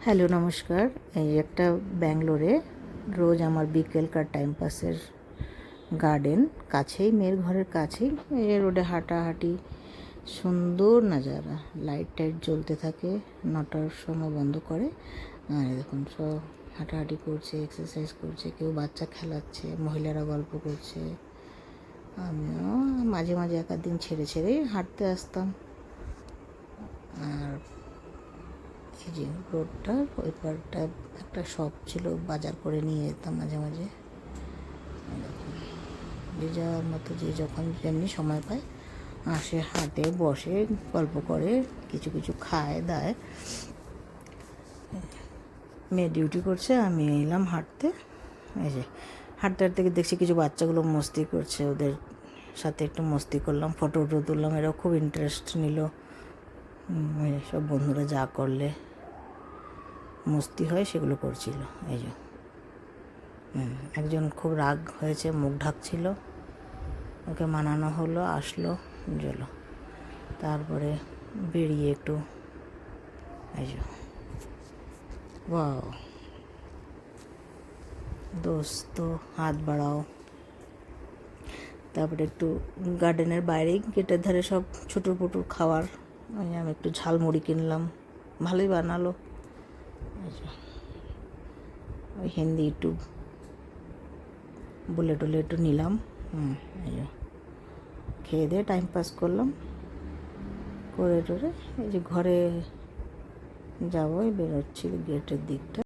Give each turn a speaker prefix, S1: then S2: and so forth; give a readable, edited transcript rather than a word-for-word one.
S1: Hello নমস্কার। এই একটা ব্যাঙ্গালোরে রোজ আমার বিকেলকার টাইম পাসের গার্ডেন, কাছেই, মেয়ের ঘরের কাছেই। এই যে রোডে হাঁটাহাঁটি, সুন্দর নাজারা, লাইট টাইট জ্বলতে থাকে, 9টার সময় বন্ধ করে। আর দেখুন সব হাঁটাহাঁটি করছে, এক্সারসাইজ করছে, কেউ বাচ্চা খেলাচ্ছে, মহিলারা গল্প করছে। আমিও মাঝে মাঝে এক দিন ছেড়ে ছেড়েই হাঁটতে আসতাম। আর এই যে রোডটার ওই পারটা একটা শপ ছিল, বাজার করে নিয়ে যেতাম মাঝে মাঝে। যে যাওয়ার মতো যে যখন যেমনি সময় পায় আসে, হাঁটে, বসে, গল্প করে, কিছু কিছু খায় দায়। মেয়ে ডিউটি করছে, আমি এলাম হাঁটতে। এই যে হাঁটতে হাঁটতে দেখছি কিছু বাচ্চাগুলো মস্তি করছে, ওদের সাথে একটু মস্তি করলাম, ফটো তুললাম। এরাও খুব ইন্টারেস্ট নিল। সব বন্ধুরা যা করলে মস্তি হয় সেগুলো করছিল। এই যে একজন খুব রাগ হয়েছে, মুখ ঢাকছিল, ওকে মানানো হলো, আসলো, গেল। তারপরে বেরিয়ে একটু এই যে ওয়াও দোস্ত হাত বাড়াও। তারপরে একটু গার্ডেনের বাইরেই গেটের ধারে সব ছোটোর পুটুর খাওয়ার। আমি একটু ঝালমুড়ি কিনলাম, ভালোই বানালো। ওই হিন্দি একটু বলে টলে একটু নিলাম। এই যে খেয়ে দিয়ে টাইম পাস করলাম, করে টোরে এই যে ঘরে যাবো, বেরোচ্ছি গেটের দিকটা।